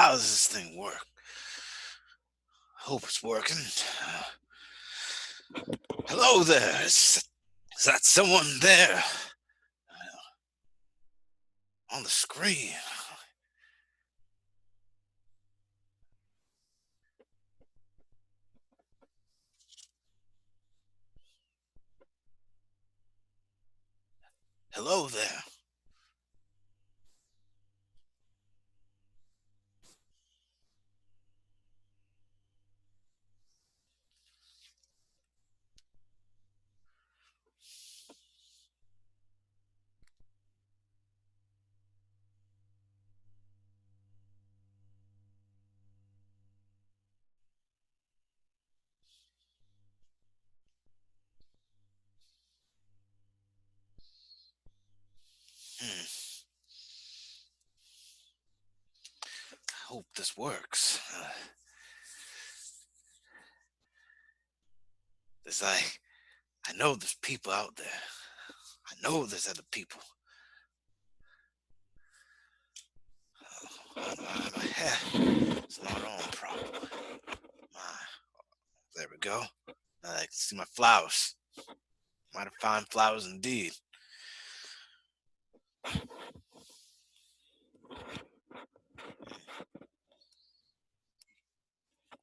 how does this thing work? Hope it's working. Hello there. Is that someone there on the screen? Hello there. Hmm. I hope this works. There's I know there's people out there. I know there's other people. My hair is not on properly. There we go. Now I can see my flowers. Might have found flowers indeed.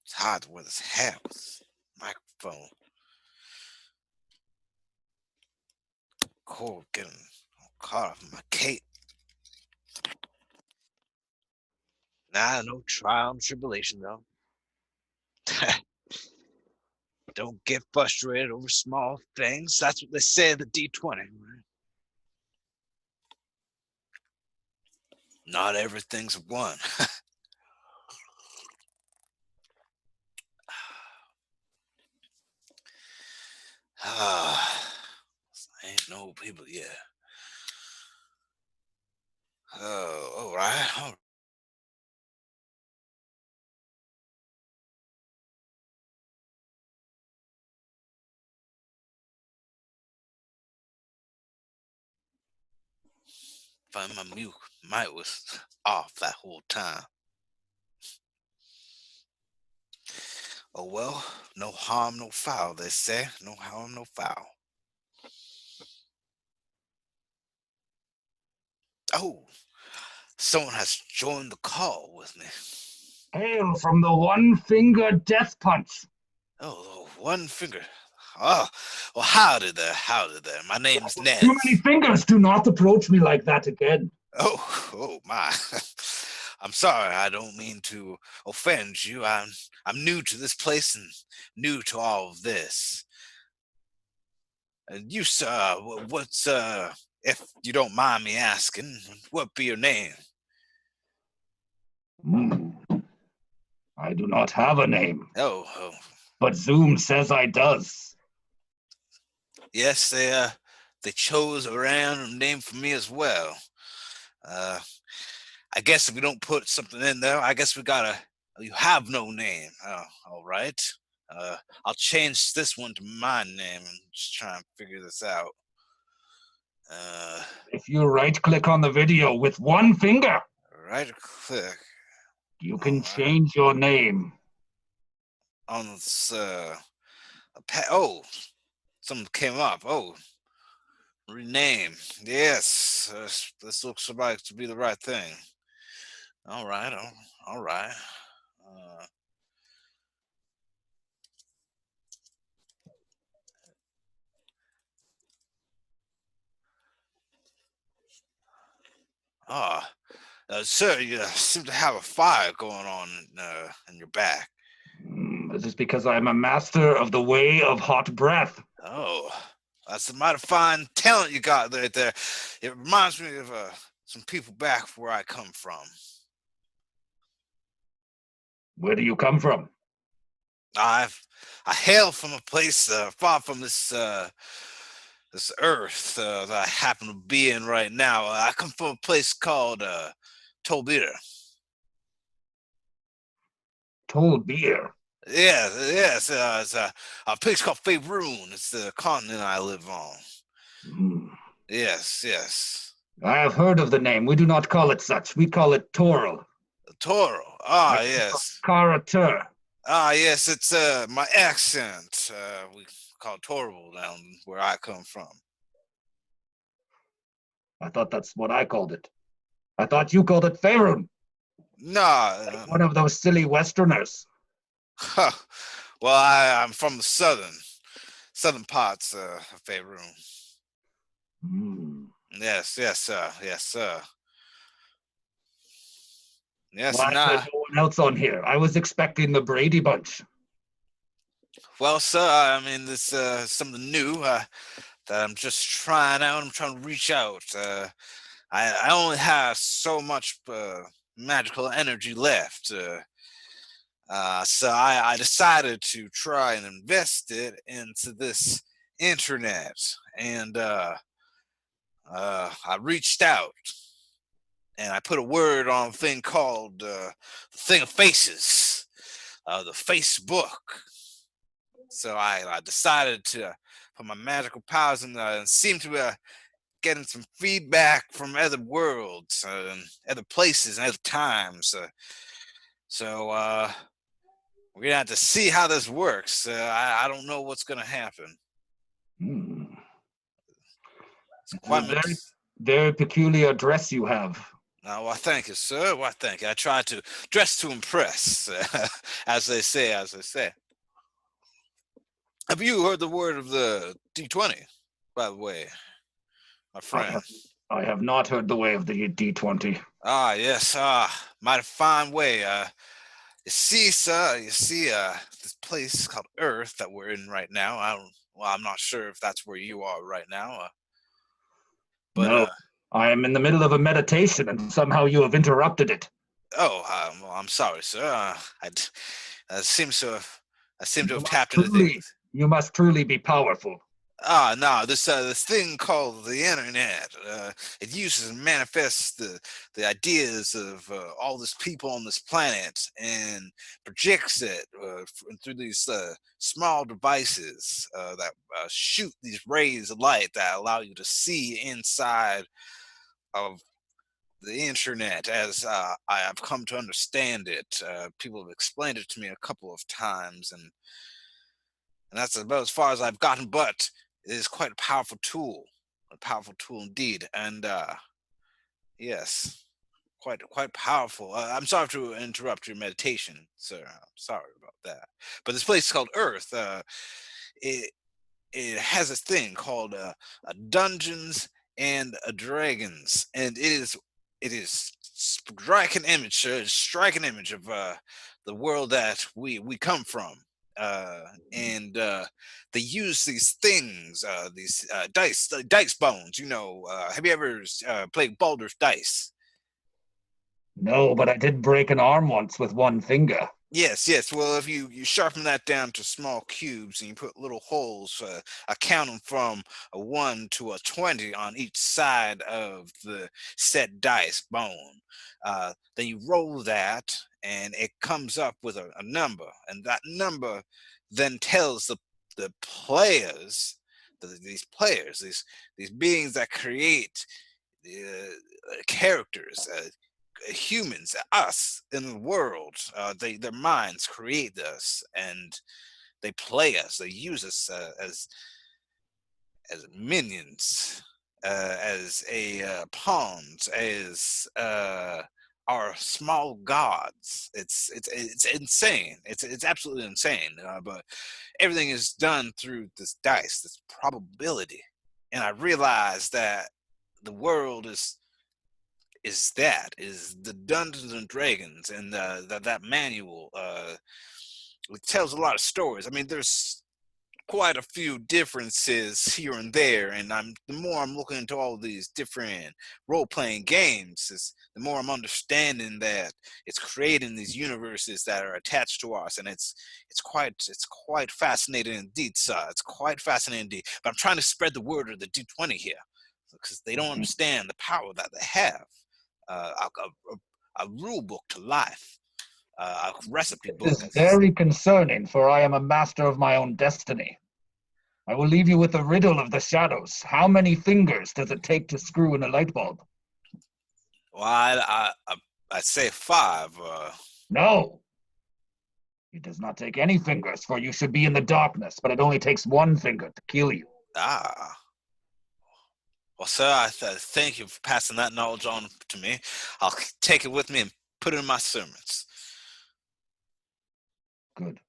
It's hard to wear this hat with this microphone. Cord getting all caught up in my cape. Nah, no trial and tribulation though. Don't get frustrated over small things. That's what they say at the D20. Right? Not everything's won. Ain't no people yet. Oh, all right. Find my mute. Mic was off that whole time. Oh well, no harm, no foul, they say. No harm, no foul. Oh, someone has joined the call with me. Hail from the one-finger death punch. Oh, one finger. Oh, well, howdy there, howdy there. My name's Ned. Too many fingers. Do not approach me like that again. Oh my. I'm sorry. I don't mean to offend you. I'm new to this place and new to all of this. And you, sir, what's if you don't mind me asking, what be your name? I do not have a name. Oh. But Zoom says I does. Yes, they chose a random name for me as well. I guess if we don't put something in there, I guess we gotta. You have no name. Oh, all right. I'll change this one to my name and just try and figure this out. If you right-click on the video with one finger, right click. You can change your name. On this, oh, something came up. Oh, rename. Yes, this looks like to be the right thing. All right, all right. Sir, you seem to have a fire going on in your back. This is because I'm a master of the way of hot breath. Oh, that's a mighty fine talent you got right there. It reminds me of some people back where I come from. Where do you come from? I hail from a place far from this earth that I happen to be in right now. I come from a place called Tolbeer. Tolbeer? Yes. It's a place called Faerun. It's the continent I live on. Yes. I have heard of the name. We do not call it such. We call it Torl. Toro. I Ah, come from yes. Karatur. Ah, yes. It's my accent. We call Toro down where I come from. I thought that's what I called it. I thought you called it Faerun, like Nah. one of those silly Westerners. Huh. Well, I'm from the southern parts of Faerun. Hmm. Yes, yes, sir. Yes, sir. Yes, Why and is there no one else on here? I was expecting the Brady Bunch. well, sir. I mean, this something new that I'm just trying out. I'm trying to reach out. I only have so much magical energy left. So I decided to try and invest it into this internet, and I reached out and I put a word on a thing called the Thing of Faces, the Facebook. So I decided to put my magical powers in there and seem to be getting some feedback from other worlds and other places and other times. So we're gonna have to see how this works. I don't know what's gonna happen. Hmm. It's It's a quite much. very peculiar dress you have. Why, thank you, sir. Why, thank you. I try to dress to impress, as they say. As they say. Have you heard the word of the D20? By the way, my I friend. have I have not heard the way of the D20. Ah, yes. Mighty fine way. You see, sir. You see, this place called Earth that we're in right now. Well, I'm not sure if that's where you are right now. But No, I am in the middle of a meditation and somehow you have interrupted it. oh, well, I'm sorry, sir. I seems to have, I seem to You have must tapped into truly things. you must truly be powerful. No, this thing called the internet. It uses and manifests the ideas of all this people on this planet and projects it through these small devices that shoot these rays of light that allow you to see inside of the internet as I have come to understand it. People have explained it to me a couple of times, and that's about as far as I've gotten. But it is quite a powerful tool indeed. And yes, quite powerful. I'm sorry to interrupt your meditation, sir. I'm sorry about that. But this place is called Earth. It it has a thing called a Dungeons and a Dragons, and it is striking image of the world that we come from. And they use these things, these dice bones. Have you ever played Baldur's Dice? No, but I did break an arm once with one finger. Yes, yes. Well, if you sharpen that down to small cubes and you put little holes, I count them from a 1 to a 20 on each side of the set dice bone. Then you roll that, and it comes up with a number, and that number then tells the players, these players, these beings that create characters, humans, us in the world. Their minds create us, and they play us. They use us as minions, as a pawns, as our small gods. It's insane. It's absolutely insane. But everything is done through this dice, this probability, and I realized that the world is the Dungeons and Dragons, and that manual. It tells a lot of stories. I mean, there's quite a few differences here and there, and the more I'm looking into all these different role playing games, is the more I'm understanding that it's creating these universes that are attached to us, and it's quite fascinating indeed, sir. It's quite fascinating indeed. But I'm trying to spread the word of the D20 here because they don't Mhm. understand the power that they have. A rule book to life, a recipe book. This is very concerning, for I am a master of my own destiny. I will leave you with the riddle of the shadows. How many fingers does it take to screw in a light bulb? Well, I'd say five. No, it does not take any fingers, for you should be in the darkness, but it only takes one finger to kill you. Ah. Well, sir, I thank you for passing that knowledge on to me. I'll take it with me and put it in my sermons. Good.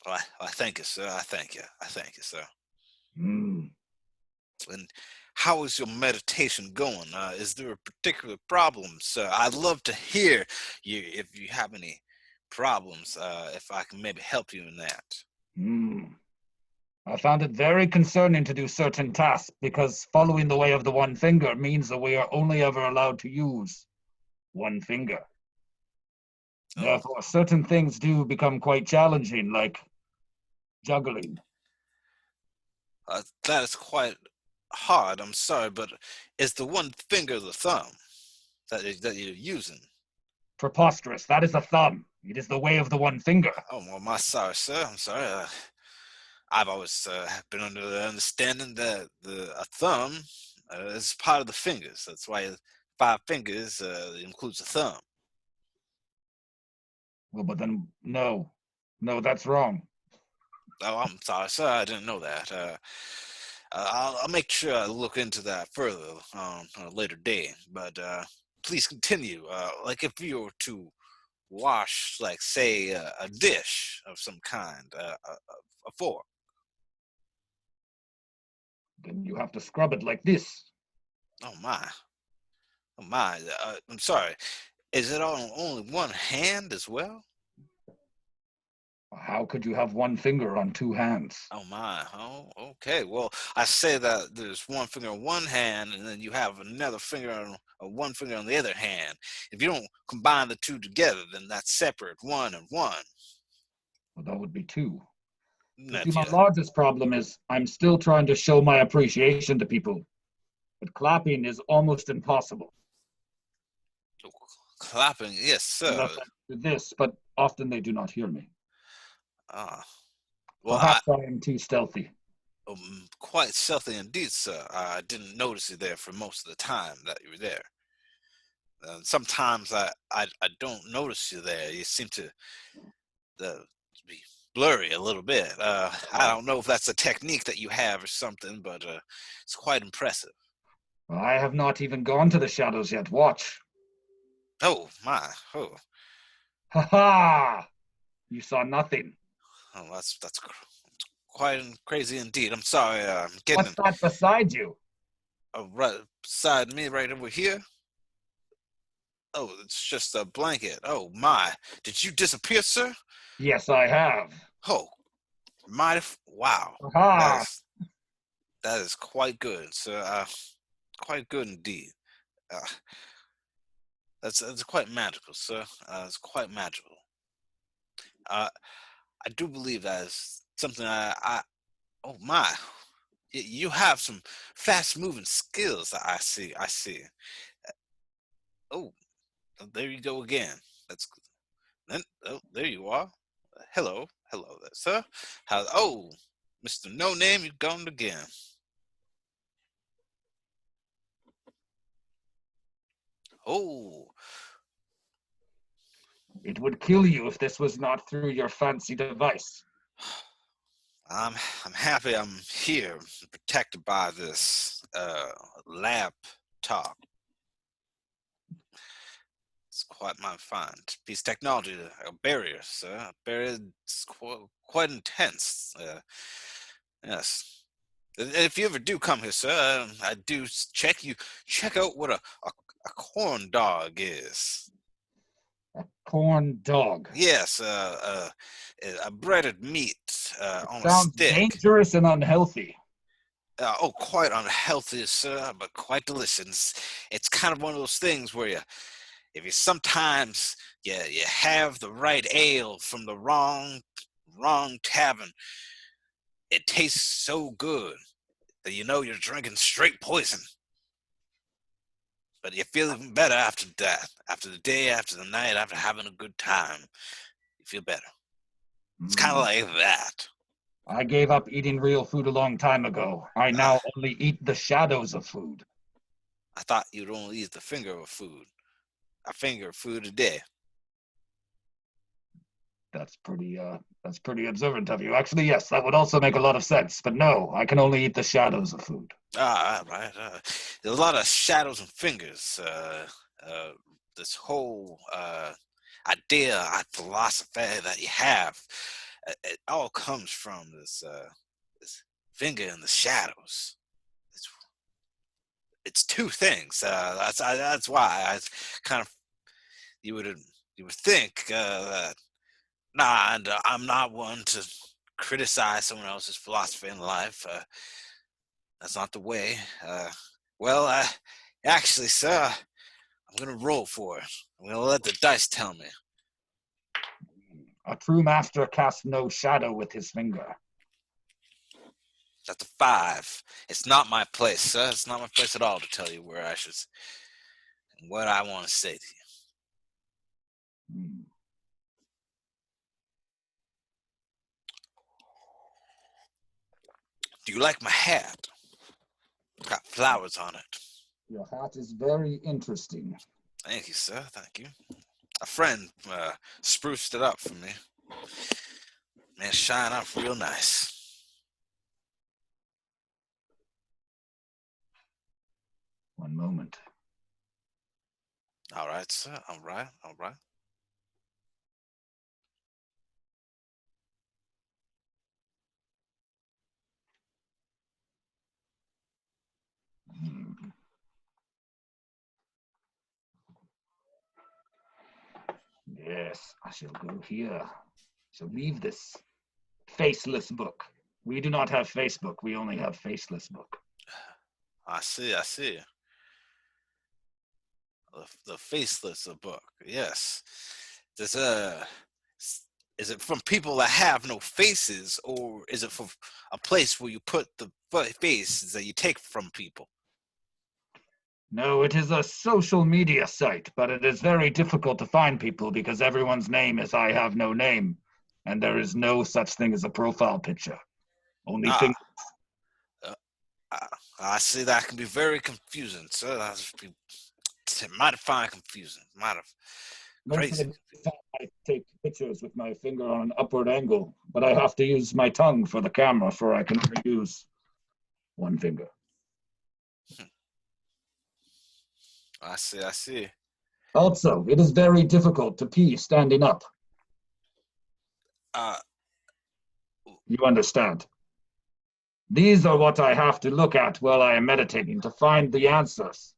I thank you, sir. I thank you. I thank you, sir. Hmm. And how is your meditation going? Is there a particular problem, sir? I'd love to hear you if you have any problems. If I can maybe help you in that. Hmm. I found it very concerning to do certain tasks because following the way of the one finger means that we are only ever allowed to use one finger. Oh, Therefore, certain things do become quite challenging, like juggling. that is quite hard. I'm sorry, but is the one finger the thumb that you're using? Preposterous. That is the thumb. It is the way of the one finger. Oh, well, my sorry, sir. I'm sorry. I've always been under the understanding that a thumb is part of the fingers. That's why five fingers includes a thumb. Well, but then, no. No, that's wrong. Oh, I'm sorry, sir. I didn't know that. I'll make sure I look into that further on a later day. But please continue. Like if you were to wash, like say, a dish of some kind, a fork. Then you have to scrub it like this. Oh my, oh my. I'm sorry. Is it on only one hand as well? How could you have one finger on two hands? Oh my. Oh, okay. Well, I say that there's one finger on one hand, and then you have another finger on one finger on the other hand. If you don't combine the two together, then that's separate, one and one. Well, that would be two. You see, If my you largest problem is I'm still trying to show my appreciation to people, but clapping is almost impossible. clapping, yes, sir. Unless I do this, but often they do not hear me. Ah, well, Perhaps I am too stealthy. quite stealthy indeed, sir. I didn't notice you there for most of the time that you were there. Sometimes I don't notice you there. You seem to be blurry a little bit. I don't know if that's a technique that you have or something, but it's quite impressive. I have not even gone to the shadows yet. Watch. Oh my! Ha ha! You saw nothing. That's quite crazy indeed. I'm sorry. I'm getting What's that beside you? right beside me, right over here. Oh, it's just a blanket. Oh my! Did you disappear, sir? Yes, I have. Oh, wow! Ha That ha! is that is quite good, sir. Quite good indeed. Uh, that's quite magical, sir. It's quite magical. Uh, I do believe that is something I oh my, you have some fast moving skills. I see. I see. Oh, there you go again. That's then. Oh, there you are. Hello, hello there, sir. How? Oh, Mister No Name, you've gone again. Oh, It would kill you if this was not through your fancy device. I'm I'm happy I'm here, protected by this laptop. It's quite my find. Piece of technology, a barrier, sir. A barrier is quite intense. Yes. If you ever do come here, sir, I do check out what a corn dog is. Corn dog. Yes, a breaded meat It on a sounds stick. dangerous and unhealthy. Oh, quite unhealthy, sir, but quite delicious. It's kind of one of those things where if you sometimes you have the right ale from the wrong tavern, it tastes so good that you know you're drinking straight poison. But you feel even better after that, after the day, after the night, after having a good time. You feel better. It's kind of Mm. like that. I gave up eating real food a long time ago. I Uh, now only eat the shadows of food. I thought you'd only eat the finger of food. a finger of food a day. That's pretty observant of you. Actually, yes, that would also make a lot of sense. But no, I can only eat the shadows of food. Right. There's a lot of shadows and fingers. Uh, this whole idea, philosophy that you have, it all comes from this finger in the shadows. It's it's two things. That's why I kind of you would you would think that nah, and I'm not one to criticize someone else's philosophy in life. That's not the way. Well, actually, sir, I'm gonna roll for it. I'm gonna let the dice tell me. A true master casts no shadow with his finger. That's a 5. It's not my place, sir. It's not my place at all to tell you where I should, what I want to say to you. Hmm. Do you like my hat? Got flowers on it. Your hat is very interesting. Thank you, sir. Thank you. A friend spruced it up for me. Man, shine up real nice. One moment. All right, sir. All right. All right. Hmm. Yes, I shall go here. I shall leave this faceless book. We do not have Facebook. We only have faceless book. I see. I see. The faceless book. Yes. There's is it from people that have no faces, or is it from a place where you put the faces that you take from people? No, it is a social media site, but it is very difficult to find people because everyone's name is I have no name, and there is no such thing as a profile picture. Only Ah, thing. uh, I see that can be very confusing, sir. It might have find confusing. Might have Most of crazy. the time I take pictures with my finger on an upward angle, but I have to use my tongue for the camera, for I can only use one finger. Hmm. I see. I see. Also, it is very difficult to pee standing up. Uh, You understand? These are what I have to look at while I am meditating to find the answers,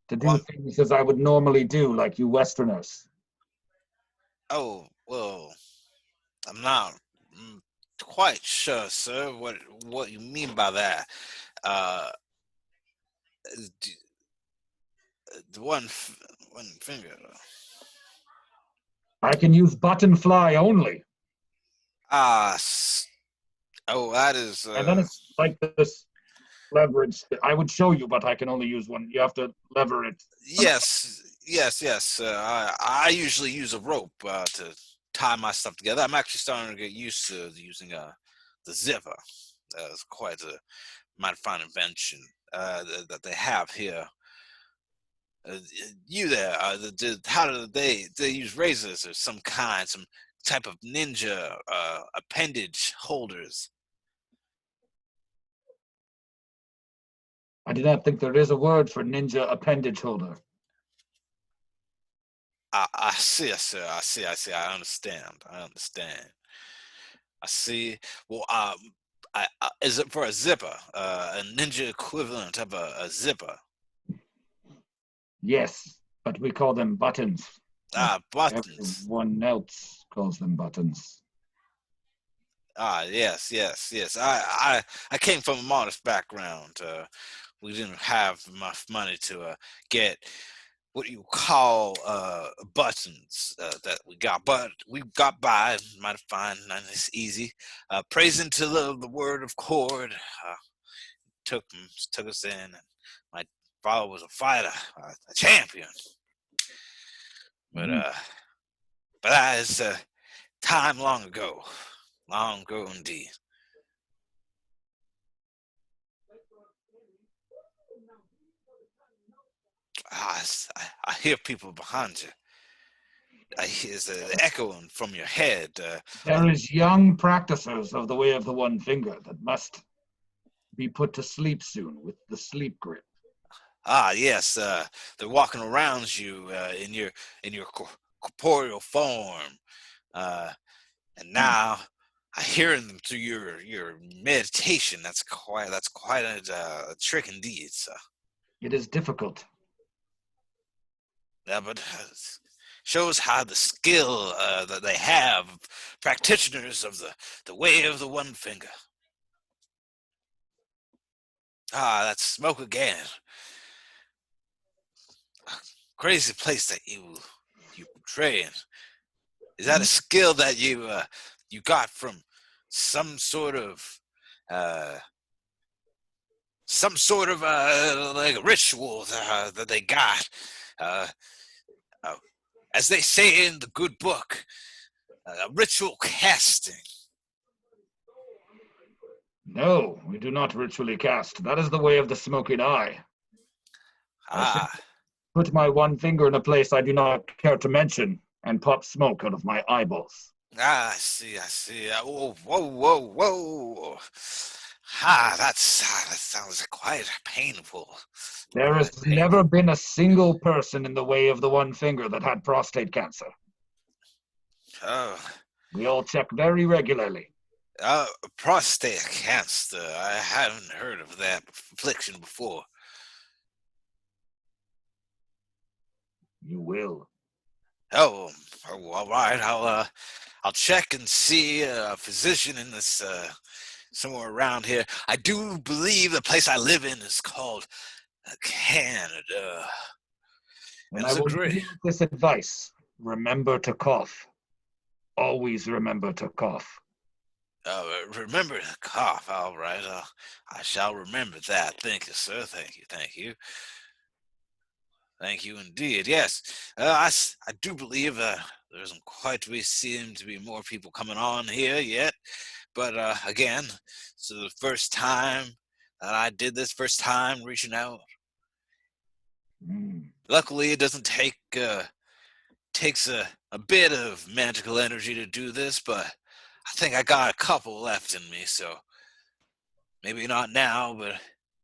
to do what? things as I would normally do, like you Westerners. Oh, well, I'm not quite sure, sir. What you mean by that? Uh, d- the one finger. I can use button fly only. Ah, s- oh, that is. And then it's like this leverage. I would show you, but I can only use one. You have to lever it. Yes. I usually use a rope to tie my stuff together. I'm actually starting to get used to using the zipper. It's quite a might find invention that they have here. You there? How do they use razors or some kind, some type of ninja appendage holders? I do not think there is a word for ninja appendage holder. I see, sir. I see. I understand. I understand. I see. Well, is it for a zipper? A ninja equivalent of a zipper? Yes, but we call them buttons, like Buttons. everyone else calls them buttons. Yes. I came from a modest background. We didn't have enough money to get what you call buttons that we got, but we got by. Might have fine, nice, easy. Praising to the word of chord. Took took us in. And my father was a fighter, a champion. But Mhm. that is time long ago indeed. I hear people behind you. I hear the echoing from your head. There is young practicers of the way of the one finger that must be put to sleep soon with the sleep grip. Yes, they're walking around you in your corporeal form, uh, and Hmm. now I hear them through your meditation. That's quite a trick indeed. So, It is difficult. yeah, but shows how the skill that they have, practitioners of the way of the one finger. That's smoke again. Crazy place that you portray. Is that a skill that you got from some sort of uh, like ritual that they got? Uh, uh, as they say in the good book, ritual casting. No, we do not ritually cast. That is the way of the smoking eye. I Ah, simply put my one finger in a place I do not care to mention and pop smoke out of my eyeballs. I see, I see. Whoa. That sounds quite painful. There Quite has painful. never been a single person in the way of the one finger that had prostate cancer. Oh, We all check very regularly. uh, prostate cancer. I haven't heard of that affliction before. You will. Oh, all right. I'll check and see a physician in this somewhere around here. I do believe the place I live in is called Canada. And And I it's a will great. give you this advice. Remember to cough. Always remember to cough. Remember the cough. All right. I shall remember that. Thank you, sir. Thank you. Thank you. Thank you indeed. Yes, I do believe there doesn't quite seem to be more people coming on here yet. But again, so the first time that I did this, first time reaching out. Mm. Luckily, it doesn't takes a bit of magical energy to do this, but I think I got a couple left in me. So maybe not now, but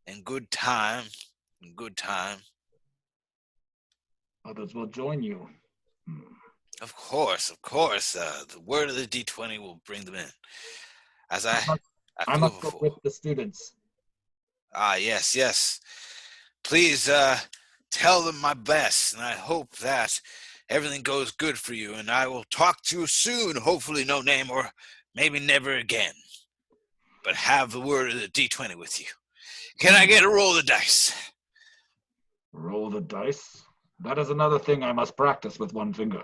in good time. In good time. Others will join you. Mm. Of course, of course. The word of the D20 will bring them in, as I must, I I feel must go before. with the students. Yes, yes. Please tell them my best, and I hope that everything goes good for you. And I will talk to you soon. Hopefully, no name, or maybe never again. But have the word of the D20 with you. Can I Mm. get a roll of the dice? Roll the dice. That is another thing I must practice with one finger.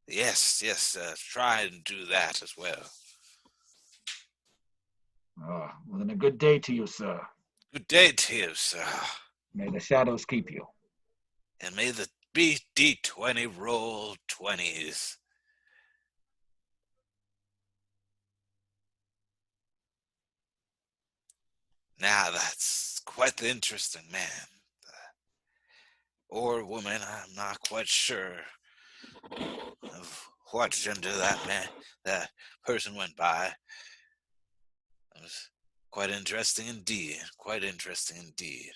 Yes, yes. Try and do that as well. Well, then a good day to you, sir. Good day to you, sir. May the shadows keep you. And may the D20 roll 20s. Now that's quite the interesting man. Or woman, I'm not quite sure of what gender that person went by. It was quite interesting indeed. Quite interesting indeed.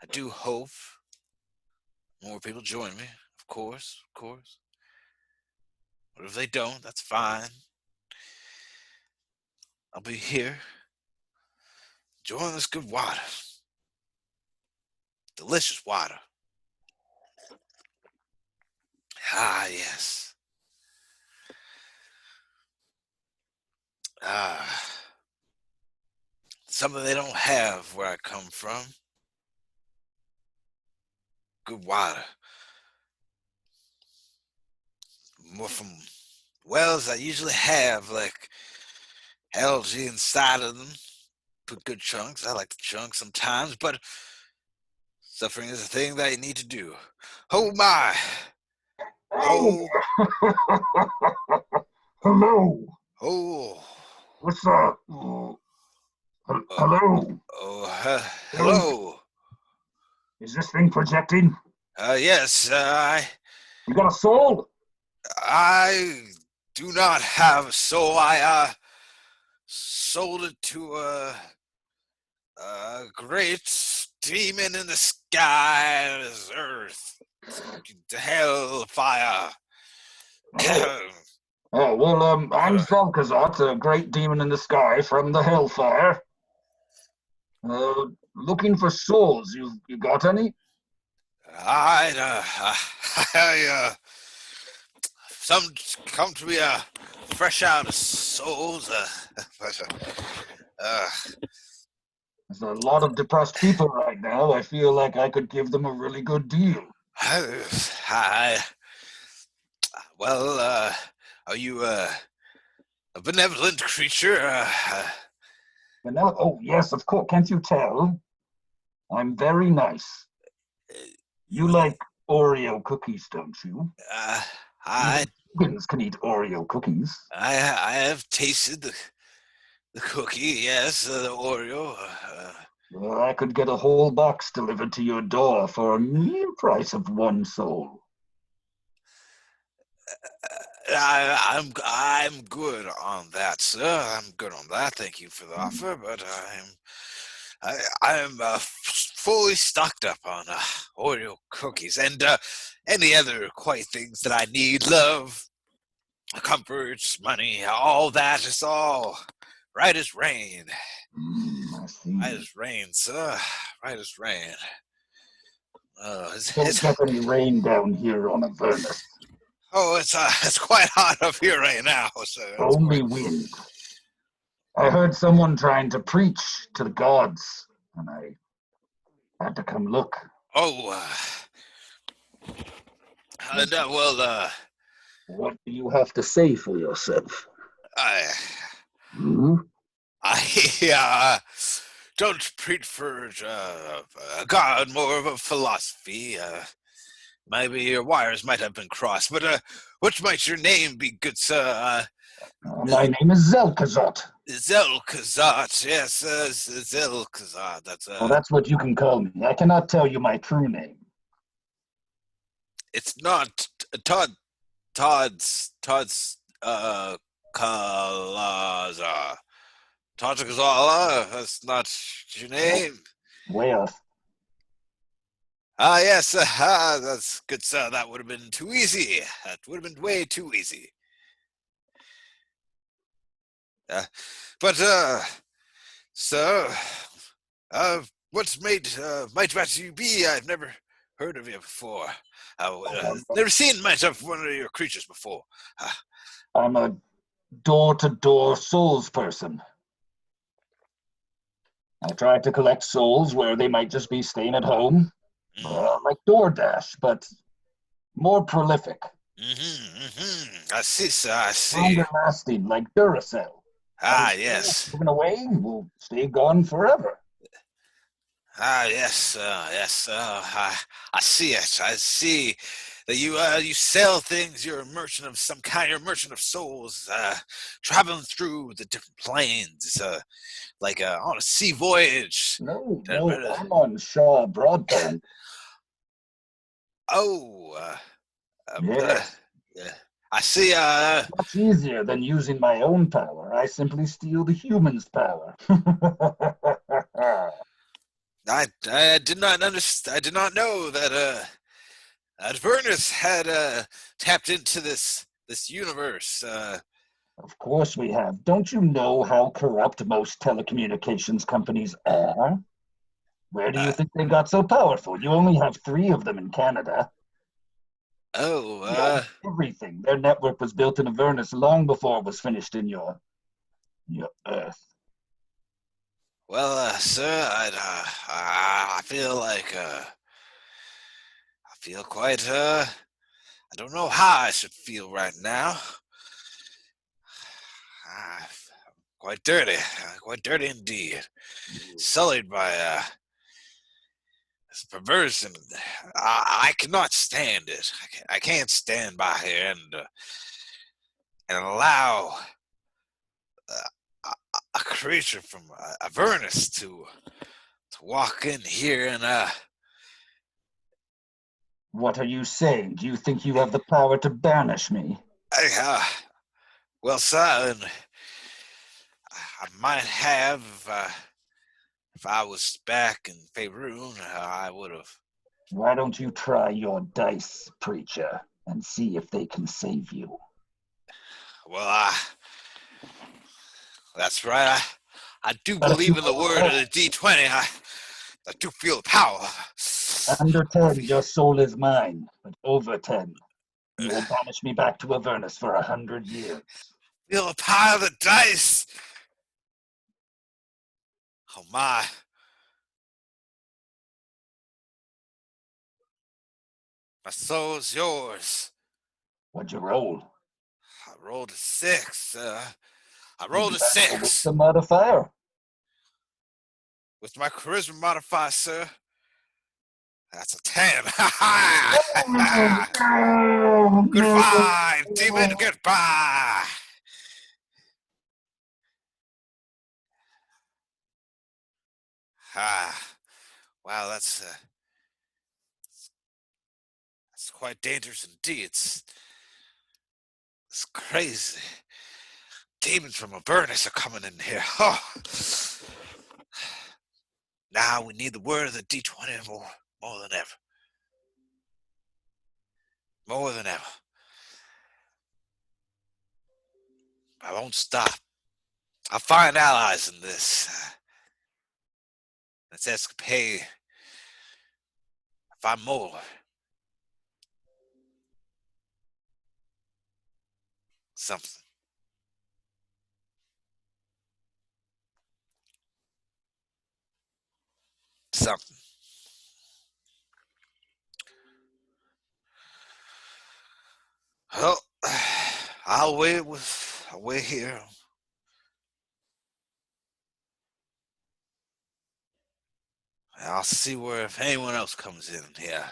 I do hope more people join me, of course, of course. But if they don't, that's fine. I'll be here. Enjoying this good water. Delicious water. Yes. Ah, something they don't have where I come from. Good water. More from wells I usually have like algae inside of them. Put good chunks. I like the chunks sometimes, but suffering is a thing that you need to do. Oh my! Oh, Oh, hello. oh, What's up? uh, Hello. oh, There was hello. Is this thing projecting? Yes, You got a soul? I do not have a soul. I sold it to a great demon in the sky, this earth, to hell, fire. Oh, oh well, I'm Uh, Zalkazot, a great demon in the sky from the Hellfire. Looking for souls. You got any? I, some come to me fresh out of souls. But, uh, There's a lot of depressed people right now. I feel like I could give them a really good deal. I, well, are you a benevolent creature? Vanilla? Oh, yes, of course. Can't you tell? I'm very nice. You like Oreo cookies, don't you? uh, I, Even chickens can eat Oreo cookies. I have tasted the cookie. Yes, the Oreo. Well, I could get a whole box delivered to your door for a mere price of one soul. I'm good on that, sir. I'm good on that. Thank you for the offer, but I'm fully stocked up on Oreo cookies and any other quite things that I need. Love, comforts, money, all that is all right as rain. I Right see. as rain, sir. Right as rain. Don't get any rain down here on Avernus. It's quite hot up here right now, sir. It's quite. Only wind. I heard someone trying to preach to the gods, and I had to come look. Oh, no, well, What do you have to say for yourself? I, Hmm? I, don't preach for God, more of a philosophy. Maybe your wires might have been crossed, but what might your name be, good sir? My name is Zelkazot. Zelkazat, yes, Zelkazat. That's Oh, that's what you can call me. I cannot tell you my true name. it's not Todd's Kalaza. Todd. That's not your Nope, name. way off. Ah, yes, that's good, sir. That would have been too easy. That would have been way too easy. Uh, but, sir, uh, what's might that you be? I've never heard of you before. Never seen much of one of your creatures before. Uh, I'm a door-to-door souls person. I try to collect souls where they might just be staying at home, mm, like DoorDash, but more prolific, I see, sir. I see. longer lasting, like Duracell. Ah, And yes. given away will stay gone forever. Ah, yes, yes. I see it. I see that you sell things. You're a merchant of some kind. You're a merchant of souls, traveling through the different planes, like on a sea voyage. No, Uh, no, uh, I'm on Shaw Broadband. oh, Yes. yeah. I see. Much easier than using my own power. I simply steal the humans' power. I did not understand. I did not know that Avernus had tapped into this universe. Of course we have. Don't you know how corrupt most telecommunications companies are? Where do you Uh, think they got so powerful? You only have three of them in Canada. oh, They own everything. Their network was built in Avernus long before it was finished in your Earth. well, sir, I feel like I feel quite I don't know how I should feel right now. Ah, quite dirty indeed. Sullied by this perversion. I cannot stand it. I can't stand by here and allow a creature from Avernus to walk in here and What are you saying? Do you think you have the power to banish me? I, well, sir, and I might have if I was back in Faerun, I would have. Why don't you try your dice, preacher, and see if they can save you? Well, that's right. I do But if you believe in the word of the D20. I do feel the power. under 10, your soul is mine, but over 10, you will banish me back to Avernus for 100 years. Feel the power of the dice. Oh my. My soul's yours. What'd you roll? I rolled a 6. I Did rolled you a pass the 6 wisdom modifier? with my charisma modifier, sir. That's a 10. Oh, no, Goodbye, demon. no. Goodbye. Ah, wow, that's quite dangerous indeed. It's crazy. Demons from Avernus are coming in here. Oh. Now we need the word of the D20 more than ever. More than ever. I won't stop. I'll find allies in this. Let's escapade. Find more. Something. Something. Well, I'll wait here. I'll see where if anyone else comes in here.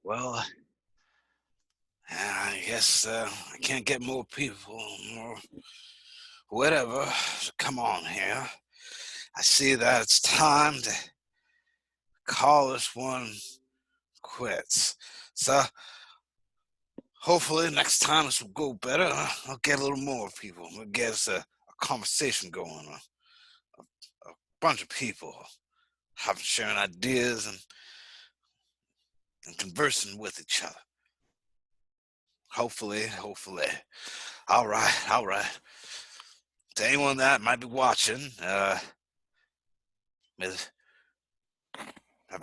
Well, I guess I can't get more people, more whatever, to come on here. I see that it's time to call this one quits. So hopefully next time this will go better. I'll get a little more people. We'll get us a conversation going. A bunch of people having sharing ideas and conversing with each other. Hopefully. All right, all right. To anyone that might be watching, may the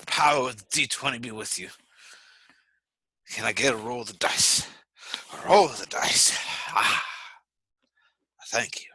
power of the D20 be with you. Can I get a roll of the dice? A roll of the dice. Ah, thank you.